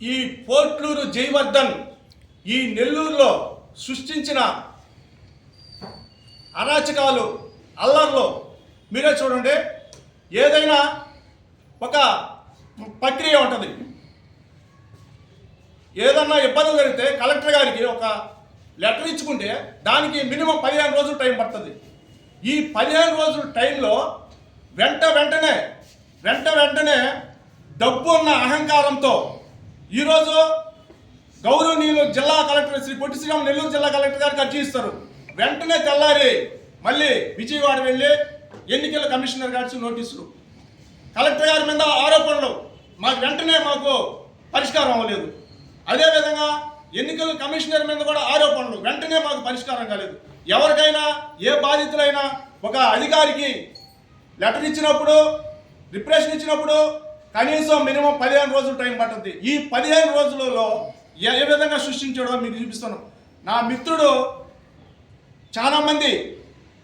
ఈ పోట్లూరు జయవర్ధన్ ఈ నెల్లూరులో సృష్టించిన అరాచకాలు అల్లర్లు మీరే చూడండి. ఏదైనా ఒక ప్రక్రియ ఉంటుంది. ఏదన్నా ఇబ్బంది జరిగితే కలెక్టర్ గారికి ఒక లెటర్ ఇచ్చుకుంటే దానికి మినిమం 15 రోజులు టైం పడుతుంది. ఈ 15 రోజుల టైంలో వెంటనే డబ్బు ఉన్న అహంకారంతో ఈరోజు గౌరవనీయులు జిల్లా కలెక్టర్ శ్రీ పొట్టి శ్రీరామ్ నెల్లూరు జిల్లా కలెక్టర్ గారికి అర్జీ ఇస్తారు. వెంటనే తెల్లారి మళ్ళీ విజయవాడ వెళ్ళి ఎన్నికల కమిషనర్ గారికి నోటీసులు, కలెక్టర్ గారి మీద ఆరోపణలు, మాకు పరిష్కారం అవ్వలేదు. అదేవిధంగా ఎన్నికల కమిషనర్ మీద కూడా ఆరోపణలు, వెంటనే మాకు పరిష్కారం కాలేదు. ఎవరికైనా ఏ బాధితులైనా ఒక అధికారికి లెటర్ ఇచ్చినప్పుడు, రిప్రెషన్ ఇచ్చినప్పుడు కనీసం మినిమం 15 రోజులు టైం పడుతుంది. ఈ 15 రోజులలో ఏ విధంగా సృష్టించాడో మీకు చూపిస్తాను. నా మిత్రుడు చాలామంది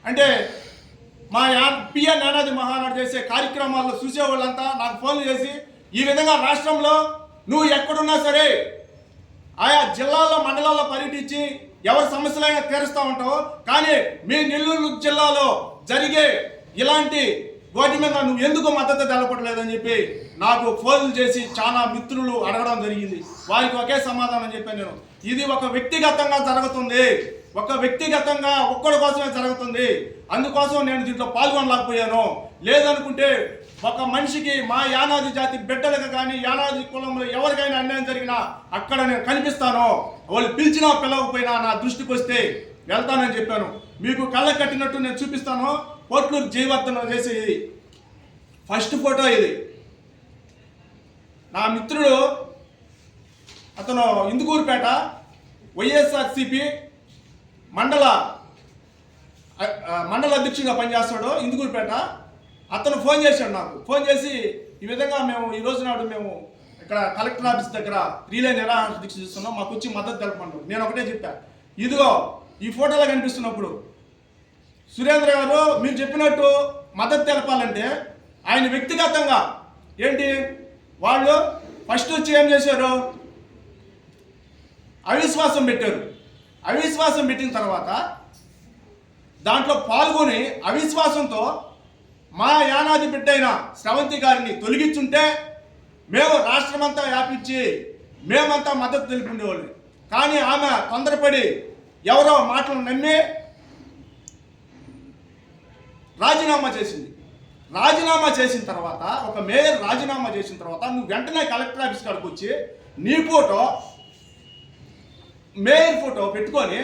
అంటే మా పిఎన్ యానాది మహానాడు చేసే కార్యక్రమాల్లో చూసేవాళ్ళంతా నాకు ఫోన్లు చేసి ఈ విధంగా రాష్ట్రంలో నువ్వు ఎక్కడున్నా సరే ఆయా జిల్లాల్లో మండలాల్లో పర్యటించి ఎవరి సమస్యలైనా తీరుస్తూ ఉంటావు, కానీ మీ నెల్లూరు జిల్లాలో జరిగే ఇలాంటి వాటి మీద నువ్వు ఎందుకు మద్దతు తెలపట్లేదని చెప్పి నాకు ఫోన్లు చేసి చాలా మిత్రులు అడగడం జరిగింది. వారికి ఒకే సమాధానం చెప్పాను నేను. ఇది ఒక వ్యక్తిగతంగా జరుగుతుంది, ఒక వ్యక్తిగతంగా ఒక్కడి కోసమే జరుగుతుంది. అందుకోసం నేను దీంట్లో పాల్గొనలేకపోయాను. లేదనుకుంటే ఒక మనిషికి మా యానాది జాతి బిడ్డలకు కానీ యానాది కులంలో ఎవరికైనా అన్యాయం జరిగినా అక్కడ నేను కనిపిస్తాను. వాళ్ళు పిలిచినా పిలవకపోయినా నా దృష్టికి వస్తే వెళ్తానని చెప్పాను. మీకు కళ్ళ కట్టినట్టు నేను చూపిస్తాను. పోట్లూరు జయవర్ధన్ చేసి ఇది ఫస్ట్ ఫోటో. ఇది నా మిత్రుడు, అతను ఇందుకూరుపేట వైఎస్ఆర్సిపి మండల అధ్యక్షుడిగా పనిచేస్తాడు ఇందుకూరుపేట. అతను ఫోన్ చేశాడు నాకు. ఫోన్ చేసి ఈ విధంగా మేము ఈ రోజు నాడు మేము ఇక్కడ కలెక్టర్ ఆఫీస్ దగ్గర రిలే నిరాహార దీక్ష చేస్తున్నాం, మాకు వచ్చి మద్దతు తెలపండి. నేను ఒకటే చెప్పా, ఇదిగో ఈ ఫోటోలో కనిపిస్తున్నప్పుడు సురేంద్ర గారు మీరు చెప్పినట్టు మద్దతు తెలపాలంటే ఆయన వ్యక్తిగతంగా ఏంటి వాళ్ళు ఫస్ట్ వచ్చి ఏం చేశారు, అవిశ్వాసం పెట్టారు. అవిశ్వాసం పెట్టిన తర్వాత దాంట్లో పాల్గొని అవిశ్వాసంతో మా యానాది బిడ్డ అయిన శ్రవంతి గారిని తొలగించుంటే మేము రాష్ట్రమంతా వ్యాపించి మేమంతా మద్దతు తెలుపుకునేవాళ్ళు. కానీ ఆమె తొందరపడి ఎవరో మాటలు నమ్మి రాజీనామా చేసింది. రాజీనామా చేసిన తర్వాత ఒక మేయర్ రాజీనామా చేసిన తర్వాత నువ్వు వెంటనే కలెక్టర్ ఆఫీస్ కాడికి వచ్చి నీ ఫోటో మేయర్ ఫోటో పెట్టుకొని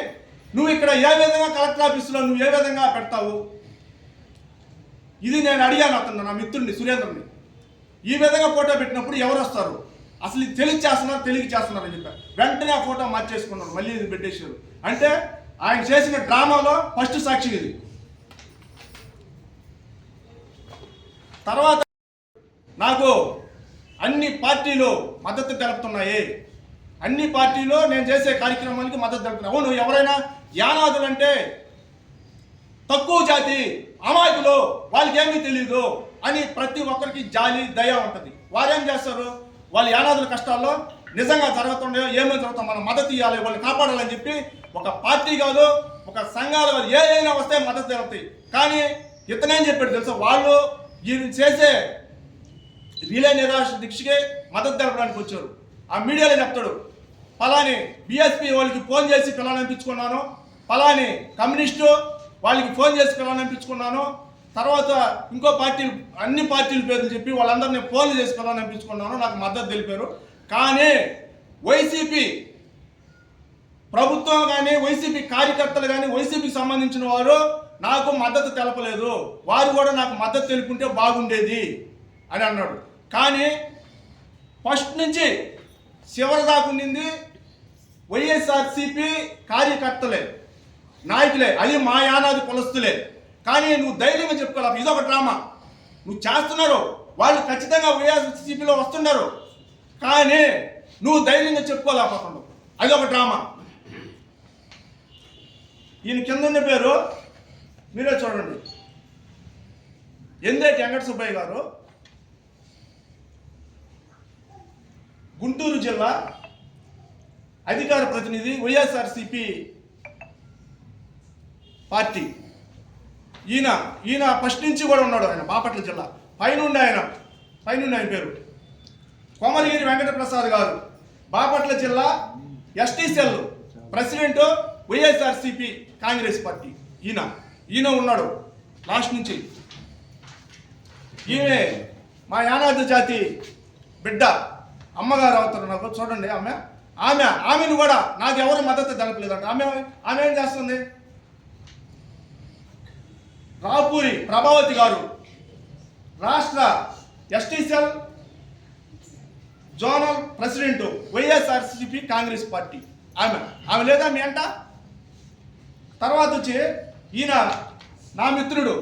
నువ్వు ఇక్కడ ఏ విధంగా కలెక్టర్ ఆఫీసులో నువ్వు ఏ విధంగా పెడతావు? ఇది నేను అడిగాను అతను నా మిత్రుడిని సురేంద్రని. ఈ విధంగా ఫోటో పెట్టినప్పుడు ఎవరు వస్తారు, అసలు ఇది తెలియ చేస్తున్నారు అని చెప్పారు. వెంటనే ఆ ఫోటో మార్చేసుకున్నారు, మళ్ళీ ఇది పెట్టేశారు. అంటే ఆయన చేసిన డ్రామాలో ఫస్ట్ సాక్షి ఇది. తర్వాత నాకు అన్ని పార్టీలు మద్దతు తెలుపుతున్నాయి. అన్ని పార్టీలు నేను చేసే కార్యక్రమానికి మద్దతు తెలుపుతున్నాయి. అవును, ఎవరైనా యానాదులంటే తక్కువ జాతి అమాయకులు, వాళ్ళకి ఏమీ తెలియదు అని ప్రతి ఒక్కరికి జాలి దయ ఉంటుంది. వారేం చేస్తారు, వాళ్ళ యానాదుల కష్టాల్లో నిజంగా జరుగుతుండే ఏమేమి జరుగుతాం మనం మద్దతు ఇవ్వాలి, వాళ్ళని కాపాడాలని చెప్పి ఒక పార్టీ కాదు ఒక సంఘాలు కాదు ఏదైనా వస్తే మద్దతు తెలుపుతాయి. కానీ ఇతనేం చెప్పాడు తెలుసా, వాళ్ళు ఈయన చేసే రిలే నిరాశ దీక్షకే మద్దతు తెలపడానికి వచ్చారు. ఆ మీడియాలో చెప్తాడు, ఫలాని బీఎస్పీ వాళ్ళకి ఫోన్ చేసి పిల్లనంపించుకున్నాను, ఫలాని కమ్యూనిస్టు వాళ్ళకి ఫోన్ చేసి పిల్లనంపించుకున్నాను, తర్వాత ఇంకో పార్టీలు అన్ని పార్టీల పేర్లు చెప్పి వాళ్ళందరినీ ఫోన్లు చేసి పిల్లనంపించుకున్నాను, నాకు మద్దతు తెలిపారు. కానీ వైసీపీ ప్రభుత్వం కానీ వైసీపీ కార్యకర్తలు కానీ వైసీపీకి సంబంధించిన వారు నాకు మద్దతు తెలపలేదు, వారు కూడా నాకు మద్దతు తెలుపుకుంటే బాగుండేది అని అన్నాడు. కానీ ఫస్ట్ నుంచి చివరి దాకా ఉండింది వైఎస్ఆర్సిపి కార్యకర్తలే, నాయకులే, అది మా యానాది కులస్తులే. కానీ నువ్వు ధైర్యంగా చెప్పుకోవాలి, ఇదొక డ్రామా నువ్వు చేస్తున్నారు, వాళ్ళు ఖచ్చితంగా వైఎస్ఆర్సిపిలో వస్తున్నారు, కానీ నువ్వు ధైర్యంగా చెప్పుకోలేకపోతున్నావు, అదొక డ్రామా. ఈయన కింద ఉన్న పేరు మీరే చూడండి, ఎందేటి వెంకట సుబ్బయ్య గారు. గుంటూరు జిల్లా అధికార ప్రతినిధి వైఎస్ఆర్సిపి పార్టీ. ఈయన ఫస్ట్ నుంచి కూడా ఉన్నాడు. ఆయన బాపట్ల జిల్లా పైనుండి ఆయన పేరు కొమరగిరి వెంకటప్రసాద్ గారు. బాపట్ల జిల్లా ST cell president YSRCP Congress party. ఈయన ఉన్నాడు లాస్ట్ నుంచి. ఈమె మా యానాది జాతి బిడ్డ అమ్మగారు అవుతారు. నాకు చూడండి, ఆమెను కూడా నాకు ఎవరు మద్దతు తెలపలేదంట. ఆమె ఏం చేస్తుంది? రాపూరి ప్రభావతి గారు రాష్ట్ర ST cell zonal president YSRCP Congress party. ఆమె లేదా మీ అంట? తర్వాత వచ్చి ఈయన నా మిత్రుడు,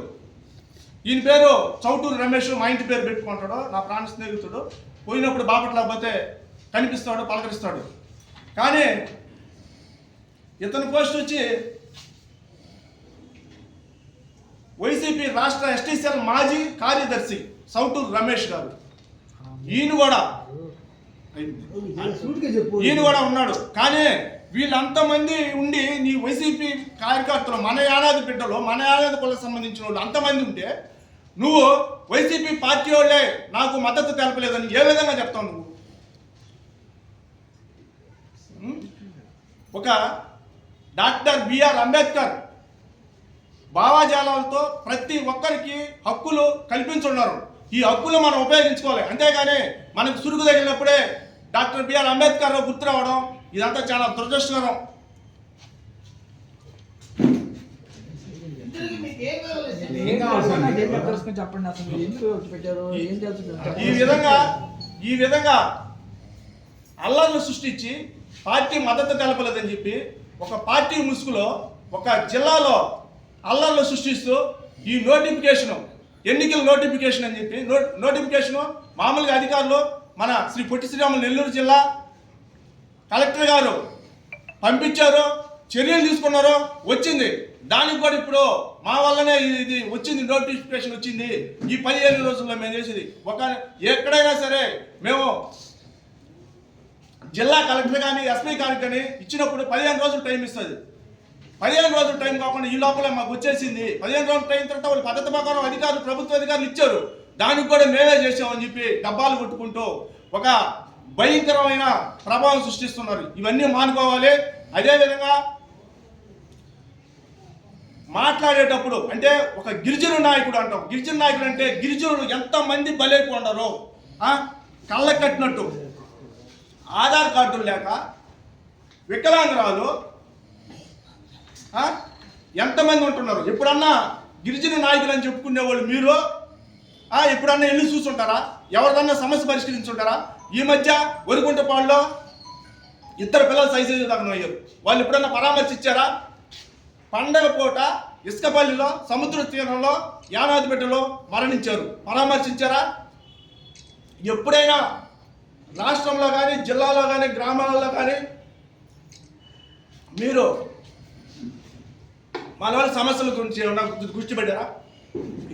ఈయన పేరు చౌటూరు రమేష్. మా ఇంటి పేరు పెట్టుకుంటాడు, నా ప్రాణ స్నేహితుడు. పోయినప్పుడు బాపట్ల పోతే కనిపిస్తాడు, పలకరిస్తాడు. కానీ ఇతని పోస్ట్ వచ్చి వైసీపీ రాష్ట్ర ఎస్టీ సెల్ మాజీ కార్యదర్శి చౌటూరు రమేష్ గారు. ఈయన కూడా ఉన్నాడు. కానీ వీళ్ళంతమంది ఉండి నీ వైసీపీ కార్యకర్తలు, మన యానాది బిడ్డలు, మన యానాది కులకు సంబంధించిన వాళ్ళు అంతమంది ఉంటే నువ్వు వైసీపీ పార్టీ వాళ్ళే నాకు మద్దతు తెలపలేదని ఏ విధంగా చెప్తావు నువ్వు? ఒక డాక్టర్ బిఆర్ అంబేద్కర్ భావాజాలాలతో ప్రతి ఒక్కరికి హక్కులు కల్పించున్నారు. ఈ హక్కులు మనం ఉపయోగించుకోవాలి. అంతేగాని మనకు సురుగు తగిలినప్పుడే డాక్టర్ బిఆర్ అంబేద్కర్ గుర్తు రావడం ఇదంతా చాలా దురదృష్టకరం. ఈ విధంగా అల్లర్లు సృష్టించి పార్టీ మద్దతు తెలపలేదని చెప్పి ఒక పార్టీ ముసుగులో ఒక జిల్లాలో అల్లర్లు సృష్టిస్తూ ఈ నోటిఫికేషన్, ఎన్నికల నోటిఫికేషన్ అని చెప్పి నోటిఫికేషన్ మామూలుగా అధికారులు మన శ్రీ పొట్టి శ్రీరాములు నెల్లూరు జిల్లా కలెక్టర్ గారు పంపించారు, చర్యలు తీసుకున్నారు, వచ్చింది. దానికి కూడా ఇప్పుడు మా వల్లనే ఇది వచ్చింది, నోటిఫికేషన్ వచ్చింది. ఈ 15 రోజుల్లో మేము చేసేది ఎక్కడైనా సరే మేము జిల్లా కలెక్టర్ కానీ ఎస్పీ కానీ ఇచ్చినప్పుడు 15 రోజులు టైం ఇస్తుంది. 15 రోజులు టైం కాకుండా ఈ లోపల మాకు వచ్చేసింది. 15 రోజులు టైం తర్వాత వాళ్ళు పద్ధతి ప్రకారం అధికారులు, ప్రభుత్వ అధికారులు ఇచ్చారు. దానికి కూడా మేమే చేసామని చెప్పి డబ్బాలు కొట్టుకుంటూ ఒక భయంకరమైన ప్రభావం సృష్టిస్తున్నారు. ఇవన్నీ మానుకోవాలి. అదేవిధంగా మాట్లాడేటప్పుడు అంటే ఒక గిరిజన నాయకుడు అంటాం. గిరిజన నాయకుడు అంటే గిరిజనులు ఎంతమంది బలైపోండారో కళ్ళ కట్టినట్టు. ఆధార్ కార్డులు లేక వికలాంగురాలు ఎంతమంది ఉంటున్నారు. ఎప్పుడన్నా గిరిజన నాయకులు అని చెప్పుకునే వాళ్ళు మీరు ఎప్పుడన్నా వెళ్ళి చూస్తుంటారా? ఎవరిదన్నా సమస్య పరిష్కరించుంటారా? ఈ మధ్య ఒరిగుంటపాడులో 2 పిల్లలు సైజు దాకా అయ్యారు. వాళ్ళు ఎప్పుడన్నా పరామర్శించారా? పండగ పూట ఇసుకపల్లిలో సముద్ర తీరంలో యానాదిబిడ్డలో మరణించారు. పరామర్శించారా? ఎప్పుడైనా రాష్ట్రంలో కానీ, జిల్లాలో కానీ, గ్రామాలలో కానీ మీరు మన వాళ్ళ సమస్యల గురించి ఏమన్నా దృష్టి పెట్టారా?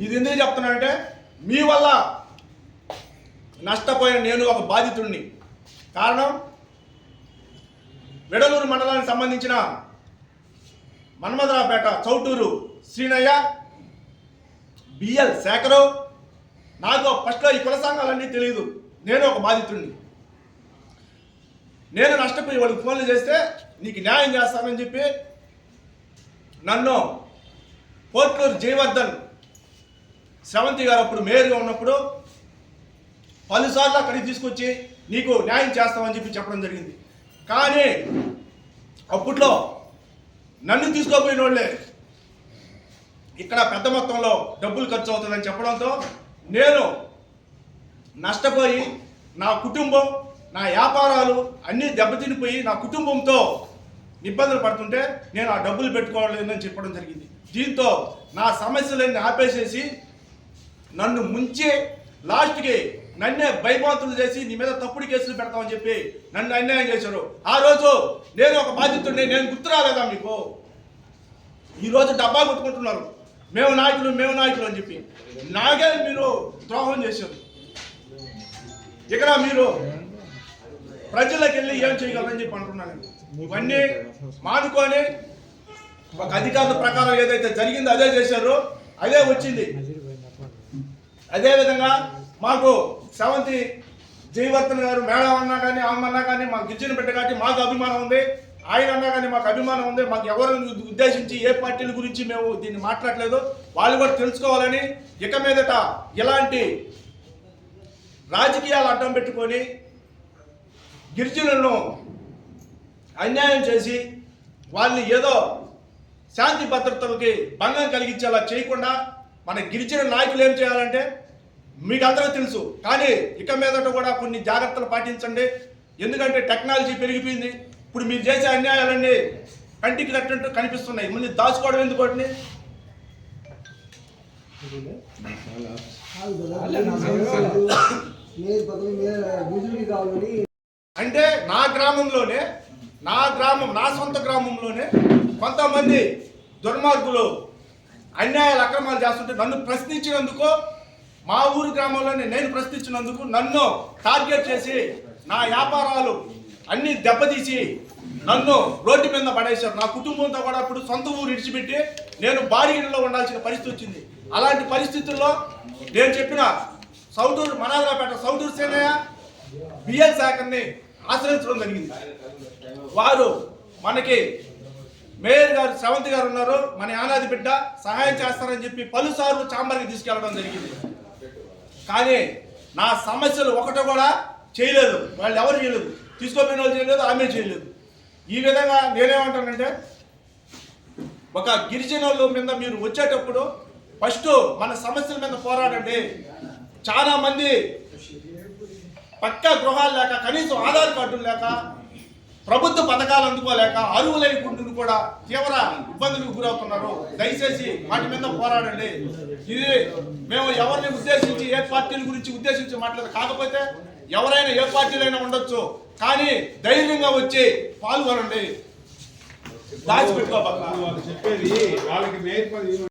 ఇది ఎందుకు చెప్తున్నానంటే మీ వల్ల నష్టపోయిన నేను ఒక బాధితుడిని. కారణం వెడలూరు మండలానికి సంబంధించిన మన్మధరావుపేట చౌటూరు శ్రీనయ్య, బిఎల్ శేఖరు. నాకు ఫస్ట్లో ఈ కుల సంఘాలన్నీ తెలియదు. నేను ఒక బాధితుడిని. నేను నష్టపోయి వాళ్ళకి ఫోన్లు చేస్తే నీకు న్యాయం చేస్తానని చెప్పి నన్ను పోర్ట్లూరు జయవర్ధన్ శ్రవంతి గారు అప్పుడు మేయర్గా ఉన్నప్పుడు పలుసార్లు అక్కడికి తీసుకొచ్చి నీకు న్యాయం చేస్తామని చెప్పి చెప్పడం జరిగింది. కానీ అప్పట్లో నన్ను తీసుకోపోయిన వాళ్ళే ఇక్కడ పెద్ద మొత్తంలో డబ్బులు ఖర్చు అవుతుందని చెప్పడంతో నేను నష్టపోయి నా కుటుంబం, నా వ్యాపారాలు అన్నీ దెబ్బతినిపోయి నా కుటుంబంతో ఇబ్బందులు పడుతుంటే నేను ఆ డబ్బులు పెట్టుకోవాలని చెప్పడం జరిగింది. దీంతో నా సమస్యలన్నీ ఆపేసేసి నన్ను ముంచి లాస్ట్కి నన్నే భయభాంతులు చేసి నీ మీద తప్పుడు కేసులు పెడతామని చెప్పి నన్ను అన్యాయం చేశారు. ఆ రోజు నేను ఒక బాధితుడిని, నేను గుర్తు రాలేదా మీకు? ఈరోజు డబ్బా కొట్టుకుంటున్నారు మేము నాయకులు అని చెప్పి. నాకే మీరు ద్రోహం చేశారు. ఇక్కడ మీరు ప్రజలకు వెళ్ళి ఏం చేయగలరని చెప్పి అంటున్నాను. ఇవన్నీ మానుకొని ఒక అధికారుల ప్రకారం ఏదైతే జరిగిందో అదే చేశారో అదే వచ్చింది. అదేవిధంగా మాకు సెవంతి జయవర్ధన్ గారు మేడం అన్నా కానీ అమ్మన్నా కానీ మాకు గిరిజన బిడ్డ కాబట్టి మాకు అభిమానం ఉంది, ఆయన అన్నా కానీ మాకు అభిమానం ఉంది. మాకు ఎవరిని ఉద్దేశించి ఏ పార్టీల గురించి మేము దీన్ని మాట్లాడలేదు. వాళ్ళు కూడా తెలుసుకోవాలని ఇక మీదట ఇలాంటి రాజకీయాలు అడ్డం పెట్టుకొని గిరిజనులను అన్యాయం చేసి వాళ్ళని ఏదో శాంతి భద్రతలకి భంగం కలిగించేలా చేయకుండా మన గిరిజన నాయకులు ఏం చేయాలంటే మీకు అందరూ తెలుసు, కానీ ఇక మీదట కూడా కొన్ని జాగ్రత్తలు పాటించండి. ఎందుకంటే టెక్నాలజీ పెరిగిపోయింది. ఇప్పుడు మీరు చేసే అన్యాయాలన్నీ కంటికి కట్టినట్టు కనిపిస్తున్నాయి. మళ్ళీ దాచుకోవడం ఎందుకోటిని అంటే నా సొంత గ్రామంలోనే కొంతమంది దుర్మార్గులు అన్యాయాలు అక్రమాలు చేస్తుంటే నన్ను ప్రశ్నించినందుకు, మా ఊరి గ్రామంలోనే నేను ప్రశ్నించినందుకు నన్ను టార్గెట్ చేసి నా వ్యాపారాలు అన్ని దెబ్బతీసి నన్ను రోడ్డు మీద పడేశారు. నా కుటుంబంతో కూడా ఇప్పుడు సొంత ఊరు విడిచిపెట్టి నేను బాడిగిలో ఉండాల్సిన పరిస్థితి వచ్చింది. అలాంటి పరిస్థితుల్లో నేను చెప్పిన సౌటూరు మనాలరాపేట సౌటూరు సేనయ్య బిఎల్ శాఖని ఆశ్రయించడం జరిగింది. వారు మనకి మేయర్ గారు శ్రవంతి గారు ఉన్నారు, మన యానాది బిడ్డ సహాయం చేస్తారని చెప్పి పలుసార్లు చాంబర్కి తీసుకెళ్లడం జరిగింది. కానీ నా సమస్యలు ఒకటి కూడా చేయలేదు. వాళ్ళు ఎవరు చేయలేదు, తీసుకోపోయిన వాళ్ళు చేయలేదు, ఆమె చేయలేదు. ఈ విధంగా నేనేమంటానంటే ఒక గిరిజనుల మీద మీరు వచ్చేటప్పుడు ఫస్ట్ మన సమస్యల మీద పోరాడండి. చాలా మంది పక్కా గృహాలు లేక, కనీసం ఆధార్ కార్డులు లేక, ప్రభుత్వ పథకాలు అందుకోలేక అరువులైన గుంటును కూడా తీవ్ర ఇబ్బందులకు గురవుతున్నారు. దయచేసి వాటి మీద పోరాడండి. ఇది మేము ఎవరిని ఉద్దేశించి ఏ పార్టీల గురించి ఉద్దేశించి మాట్లాడదు. కాకపోతే ఎవరైనా ఏ పార్టీలైనా ఉండొచ్చు, కానీ ధైర్యంగా వచ్చి పాల్గొనండి, దాచిపెట్టుకోబాక.